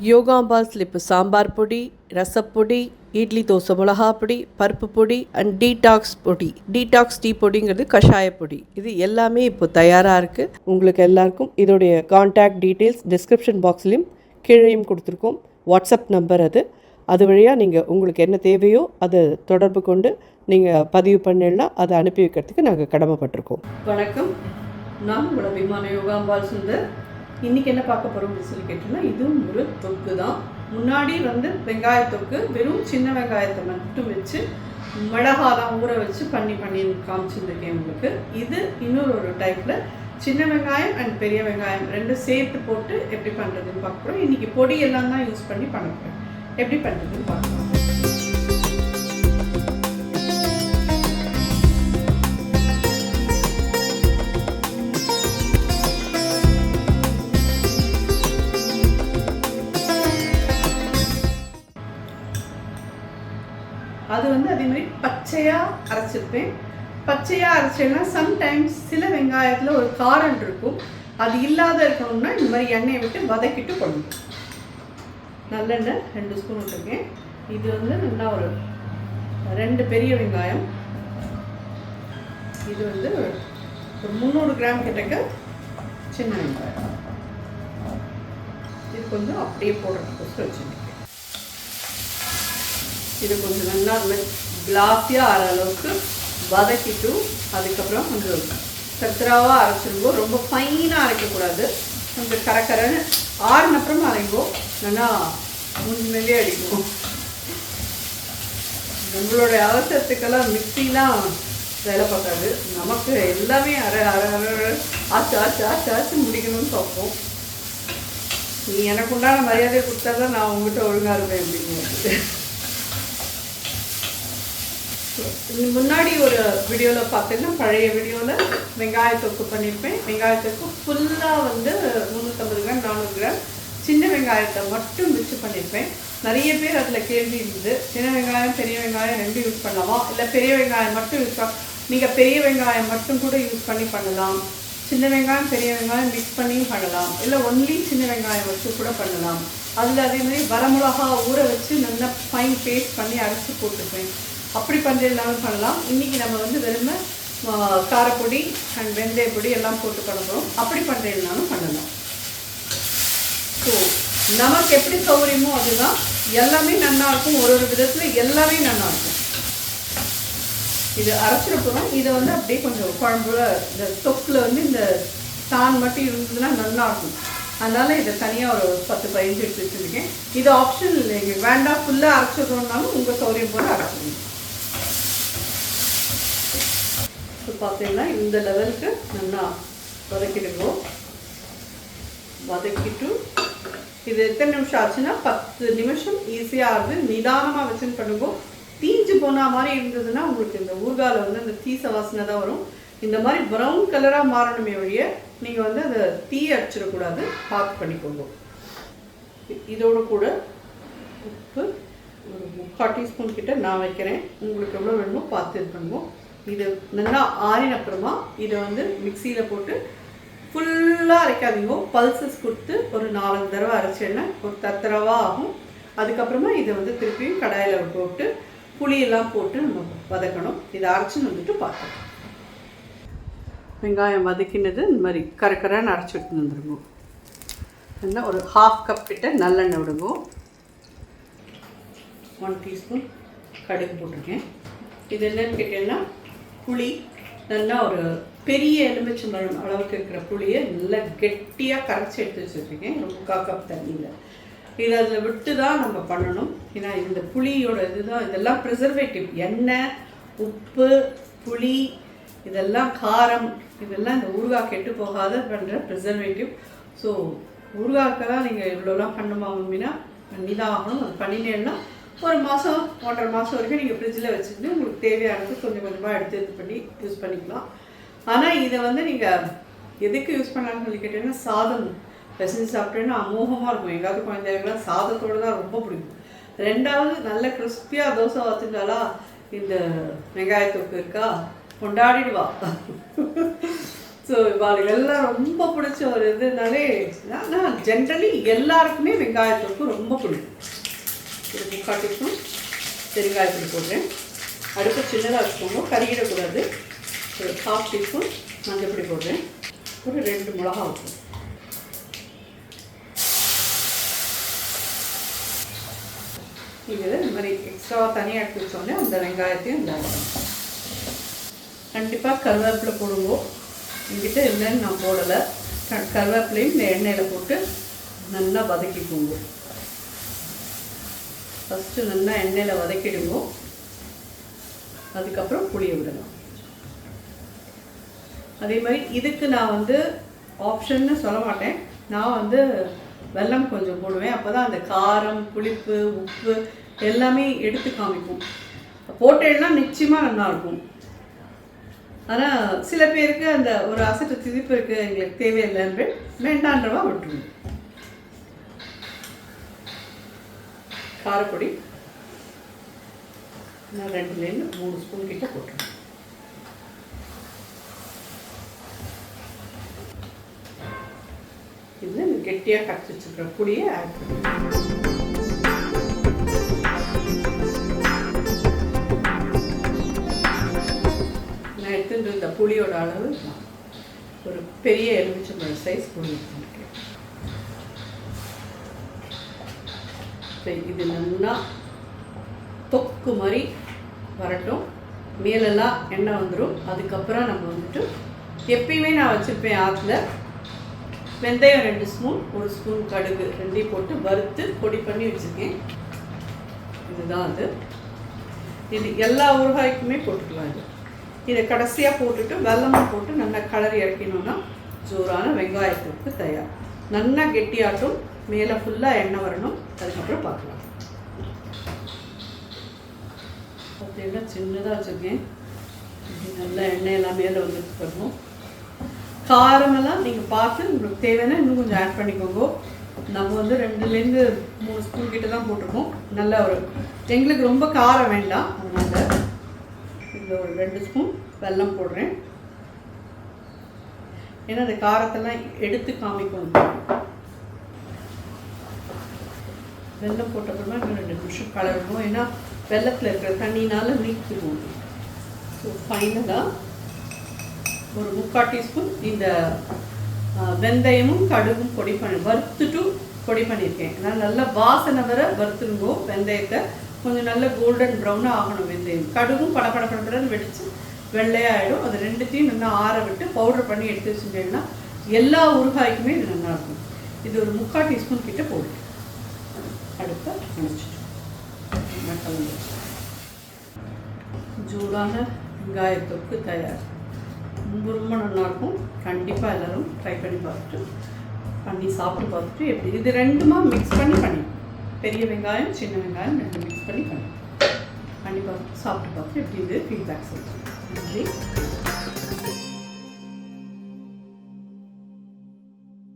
யோகாம்பாஸில் இப்போ சாம்பார் பொடி, ரசப்பொடி, இட்லி தோசை மிளகா பொடி, பருப்பு பொடி அண்ட் டீடாக்ஸ் பொடி. டீடாக்ஸ் டீ பொடிங்கிறது கஷாய பொடி. இது எல்லாமே இப்போ தயாராக இருக்குது. உங்களுக்கு எல்லாருக்கும் இதோடைய கான்டாக்ட் டீட்டெயில்ஸ் டிஸ்கிரிப்ஷன் பாக்ஸ்லேயும் கீழேயும் கொடுத்துருக்கோம். வாட்ஸ்அப் நம்பர் அது வழியாக நீங்கள் உங்களுக்கு என்ன தேவையோ அதை தொடர்பு கொண்டு நீங்கள் பதிவு பண்ணிடலாம். அதை அனுப்பி வைக்கிறதுக்கு நாங்கள் கடமைப்பட்டிருக்கோம். வணக்கம், நான் உங்களோட விமான யோகாம்பாள் சுந்தர். இன்றைக்கி என்ன பார்க்க போகிறோம் அப்படின்னு சொல்லி கேட்டிங்கன்னா, இதுவும் ஒரு தொக்கு தான். முன்னாடி வெங்காய தொக்கு வெறும் சின்ன வெங்காயத்தை மட்டும் வச்சு மிளகாலாம் ஊற வச்சு பண்ணி காமிச்சிருந்துருக்கேன் உங்களுக்கு. இது இன்னொரு டைப்பில் சின்ன வெங்காயம் அண்ட் பெரிய வெங்காயம் ரெண்டும் சேர்த்து போட்டு எப்படி பண்ணுறதுன்னு பார்க்க போகிறோம். இன்றைக்கி பொடியெல்லாம் தான் யூஸ் பண்ணி பண்ண போகிறேன். எப்படி பண்ணுறதுன்னு பார்க்கலாம். அது அதே மாதிரி பச்சையாக அரைச்சிருப்பேன். பச்சையாக அரைச்சேன்னா சம்டைம்ஸ் சில வெங்காயத்தில் ஒரு காரம் இருக்கும். அது இல்லாத இருக்கணும்னா இந்த மாதிரி எண்ணெயை விட்டு வதக்கிட்டு கொள்ளணும். நல்லெண்ணெய் 2 ஸ்பூன் விட்டுருக்கேன். இது நல்லா ஒரு 2 பெரிய வெங்காயம். இது ஒரு 300 கிராம் கிட்டக்க சின்ன வெங்காயம். இது கொஞ்சம் அப்படியே போடுறதுக்கு வச்சுருக்கேன். இது கொஞ்சம் நல்லா கிளாஸியாக ஆற அளவுக்கு வதக்கிட்டு அதுக்கப்புறம் கொஞ்சம் சத்திராவாக அரைச்சிருவோம். ரொம்ப ஃபைனாக அரைக்கக்கூடாது, கொஞ்சம் கரக்கரன்னு ஆறுனப்புறம் அரைங்கோ. நல்லா முன்னிலே அடிக்கும். நம்மளோட அவசரத்துக்கெல்லாம் மிக்சிலாம் வேலை பார்க்காது. நமக்கு எல்லாமே ஆச்சு முடிக்கணும்னு பார்ப்போம். நீ எனக்கு உண்டான மரியாதை கொடுத்தா தான் நான் உங்கள்கிட்ட ஒழுங்காக இருப்பேன் அப்படிங்கிறது. முன்னாடி ஒரு வீடியோவில் பார்த்தீங்கன்னா, பழைய வீடியோவில் வெங்காயத்தொக்கு பண்ணியிருப்பேன். வெங்காயத்தொக்கு ஃபுல்லாக 350 கிராம் 400 கிராம் சின்ன வெங்காயத்தை மட்டும் மிக்ஸ் பண்ணியிருப்பேன். நிறைய பேர் அதில் கேள்வி இருந்தது, சின்ன வெங்காயம் பெரிய வெங்காயம் 2 யூஸ் பண்ணலாமா, இல்லை பெரிய வெங்காயம் மட்டும் யூஸ் நீங்கள் பெரிய வெங்காயம் மட்டும் கூட யூஸ் பண்ணலாம். சின்ன வெங்காயம் பெரிய வெங்காயம் மிக்ஸ் பண்ணியும் பண்ணலாம். இல்லை ஒன்லி சின்ன வெங்காயம் வச்சு கூட பண்ணலாம். அதில் அதே மாதிரி வரமிளகா ஊற வச்சு நல்லா ஃபைன் பேஸ்ட் பண்ணி அரைச்சி போட்டுப்பேன். அப்படி பண்ணுறதுனாலும் பண்ணலாம். இன்றைக்கி நம்ம வெறுமை காரப்பொடி அண்ட் வெந்தய பொடி எல்லாம் போட்டு பண்ண போகிறோம். அப்படி பண்ணுறதுனாலும் பண்ணலாம். ஸோ நமக்கு எப்படி சௌகரியமோ அதுதான். எல்லாமே நல்லாயிருக்கும். ஒரு விதத்தில் எல்லாமே நல்லாயிருக்கும். இது அரைச்சிட போகிறோம். இதை அப்படியே கொஞ்சம் குழம்புல இந்த தொக்கில் இந்த தான் மட்டும் இருந்ததுன்னா நல்லாயிருக்கும். அதனால் இதை தனியாக ஒரு 10-15 எடுத்து வச்சுருக்கேன். இது ஆப்ஷன் இல்லைங்க, வேண்டாம் ஃபுல்லாக அரைச்சிடுறோம்னாலும் உங்கள் சௌகரியம் போல் அரைச்சிடுங்க. ஸோ பார்த்தீங்கன்னா இந்த லெவலுக்கு நல்லா வதக்கிடுங்க. வதக்கிட்டு இது எத்தனை நிமிஷம் ஆச்சுன்னா 10 நிமிஷம் ஈஸியாக ஆகுது. நிதானமாக வச்சுன்னு பண்ணுங்க. தீஞ்சு போன மாதிரி இருந்ததுன்னா உங்களுக்கு இந்த ஊறுகாயில் அந்த தீச வாசனை தான் வரும். இந்த மாதிரி ப்ரௌன் கலராக மாறணுமே வழிய நீங்கள் அதை தீ அடிச்சிடக்கூடாது. பார்த்து பண்ணிக்கோங்க. இதோடு கூட உப்பு ஒரு 3/4 டீஸ்பூன் கிட்ட நான் வைக்கிறேன். உங்களுக்கு எவ்வளோ வேணுமோ பார்த்து இது பண்ணுவோம். இது நல்லா ஆறின அப்புறமா இதை மிக்சியில் போட்டு ஃபுல்லாக அரைக்காதீங்க. பல்சஸ் கொடுத்து ஒரு 4 தடவை அரைச்சேன்னா ஒரு தத்தரவாக ஆகும். அதுக்கப்புறமா இதை திருப்பியும் கடாயில் போட்டு புளியெல்லாம் போட்டு நம்ம வதக்கணும். இதை அரைச்சின்னு பார்க்கணும். வெங்காயம் வதக்கினது இந்த மாதிரி கரக்கரான்னு அரைச்சி எடுத்துன்னு வந்துடுங்க. நல்லா ஒரு 1/2 கப் கிட்ட நல்லெண்ணெய் விடுங்க. 1 டீஸ்பூன் கடுகு போட்டிருக்கேன். இது என்னன்னு கேட்டீங்கன்னா, புளி நல்லா ஒரு பெரிய எலுமிச்சம்பழம் அளவுக்கு இருக்கிற புளியை நல்லா கெட்டியாக கரைச்சி எடுத்து வச்சுருக்கேன். 3/4 கப் தண்ணியில். இது அதில் விட்டு தான் நம்ம பண்ணணும். ஏன்னா இந்த புளியோட இதுதான், இதெல்லாம் ப்ரிசர்வேட்டிவ். எண்ணெய், உப்பு, புளி, இதெல்லாம் காரம், இதெல்லாம் இந்த ஊறுகாய் கெட்டு போகாத பண்ணுற ப்ரிசர்வேட்டிவ். ஸோ ஊறுகாய்க்கெல்லாம் நீங்கள் இவ்வளோலாம் பண்ணுமா அப்படின்னா பண்ணி தான் ஆகணும். அது பண்ணினேன்னா 1 மாதம் 1.5 மாதம் வரைக்கும் நீங்கள் ஃப்ரிட்ஜில் வச்சுட்டு உங்களுக்கு தேவையானது கொஞ்சம் கொஞ்சமாக எடுத்து இது பண்ணி யூஸ் பண்ணிக்கலாம். ஆனால் இதை நீங்கள் எதுக்கு யூஸ் பண்ணலான்னு சொல்லி கேட்டீங்கன்னா, சாதம் பிசைஞ்சு சாப்பிட்டேன்னா அமோகமாக இருக்கும். எங்காவது குழந்தைகளுக்குலாம் சாதத்தோடு தான் ரொம்ப பிடிக்கும். 2வது நல்ல கிறிஸ்பியாக தோசை பார்த்துட்டாலா இந்த வெங்காயத்தொக்கு இருக்கா கொண்டாடிடுவா. ஸோ இவாளுகெல்லாம் ரொம்ப பிடிச்ச ஒரு இதுனாலே ஆனால் ஜென்ரலி எல்லாருக்குமே வெங்காயத்தொக்கு ரொம்ப பிடிக்கும். ஒரு 3/4 டீஸ்பூன் பெருங்காயத்தூள் போடுறேன். அடுப்பு சின்னதாக வச்சுக்கோங்க, கறியிடக்கூடாது. ஒரு 1/2 டீஸ்பூன் மஞ்சப்பொடி போடுறேன். ஒரு 2 மிளகா வைப்போம். இது இந்த மாதிரி எக்ஸ்ட்ரா தனியாக எடுத்து வச்சோடனே அந்த வெங்காயத்தையும் இந்த கண்டிப்பாக கருவேப்பிலை போடுவோம். என்கிட்ட இல்லைன்னு நான் போடலை. கருவேப்பிலையும் இந்த எண்ணெயில் போட்டு நல்லா வதக்கிக்குவோங்க. ஃபஸ்ட்டு நல்லா எண்ணெயில் வதக்கிடுவோம். அதுக்கப்புறம் புளியை விடலாம். அதே மாதிரி இதுக்கு நான் வந்து ஆப்ஷன்னு சொல்ல மாட்டேன். நான் வந்து வெல்லம் கொஞ்சம் போடுவேன். அப்போ தான் அந்த காரம், புளிப்பு, உப்பு எல்லாமே எடுத்து காமிக்கும். போட்டேன்னா நிச்சயமாக நல்லாயிருக்கும். ஆனால் சில பேருக்கு அந்த ஒரு அசட்டு திதிப்பு இருக்குது, எங்களுக்கு தேவையில்லைன்னு வேண்டான்றவா விட்டுருவோம். காரப்பொடி நான் 2லேருந்து 3 ஸ்பூன் கிட்ட போட்டுருவேன். இதில் கெட்டியாக கரைச்சி வச்சுக்கிற பொடியை ஆட் பண்ணுவேன். நான் எடுத்துட்டு இந்த புளியோட அளவு ஒரு பெரிய எலுமிச்சம்பழம் சைஸ் புளி எடுத்துருக்கேன். இது நல்லா தொக்கு மாதிரி வரட்டும். மேலெல்லாம் எண்ணெய் வந்துடும். அதுக்கப்புறம் நம்ம வந்துட்டு எப்பயுமே நான் வச்சுருப்பேன் ஆற்றுல வெந்தயம் 2 ஸ்பூன், 1 ஸ்பூன் கடுகு 2 போட்டு வறுத்து பொடி பண்ணி வச்சுருக்கேன். இதுதான் அது. இது எல்லா ஊறுகாய்க்குமே போட்டுக்கலாம். இதை கடைசியாக போட்டுட்டு வெல்லமும் போட்டு நல்லா கலரி இறக்கணுன்னா ஜோரான வெங்காயத்துக்கு தயார். நல்லா கெட்டியாட்டும், மேலே ஃபுல்லாக எண்ணெய் வரணும். அதுக்கப்புறம் பார்க்கலாம். அப்படின்னா சின்னதாக வச்சுருக்கேன். நல்லா எண்ணெயெல்லாம் மேலே வந்துட்டு வரணும். காரமெல்லாம் நீங்கள் பார்த்து உங்களுக்கு தேவைன்னா இன்னும் கொஞ்சம் ஆட் பண்ணிக்கோங்க. நம்ம வந்து 2லேருந்து 3 ஸ்பூன் கிட்ட தான் போட்டிருக்கோம். நல்லா ஒரு எங்களுக்கு ரொம்ப காரம் வேண்டாம். அதனால் இதில் ஒரு 2 ஸ்பூன் வெல்லம் போடுறேன். ஏன்னா அந்த காரத்தெல்லாம் எடுத்து காமிக்கும். வெல்லம் போட்டப்பறமா இன்னும் 2 நிமிஷம் கலரணும். ஏன்னா வெல்லத்தில் இருக்கிற தண்ணினால் நீக்கிடுவோம். ஸோ ஃபைனலாக ஒரு 3/4 டீஸ்பூன் இந்த வெந்தயமும் கடுகும் பொடி பண்ணி வறுத்துட்டு பொடி பண்ணியிருக்கேன். அதனால் நல்லா வாசனை வர வறுத்துருங்கோ. வெந்தயத்தை கொஞ்சம் நல்ல கோல்டன் ப்ரௌனாக ஆகணும். வெந்தயம் கடுகும் படப்படன்னு வெடித்து வெள்ளையாகிடும். அது 2த்தையும் நல்லா ஆற விட்டு பவுடர் பண்ணி எடுத்து வச்சுட்டேன்னா எல்லா ஊறுகாய்க்குமே இது நல்லாயிருக்கும். இது ஒரு 3/4 டீஸ்பூன் கிட்ட போடுறேன். அடுப்பை அணைச்சிட்டு கலந்து ஜூடான வெங்காயத்தொக்கு தயார். ரொம்ப நல்லாயிருக்கும். கண்டிப்பாக எல்லோரும் ட்ரை பண்ணி சாப்பிட்டு பார்த்துட்டு எப்படி இது 2மா மிக்ஸ் பண்ணி பெரிய வெங்காயம் சின்ன வெங்காயம் 2 மிக்ஸ் பண்ணி பார்த்து சாப்பிட்டு பார்த்துட்டு எப்படி இது ஃபீட்பேக் சொல்லுங்கள். நன்றி.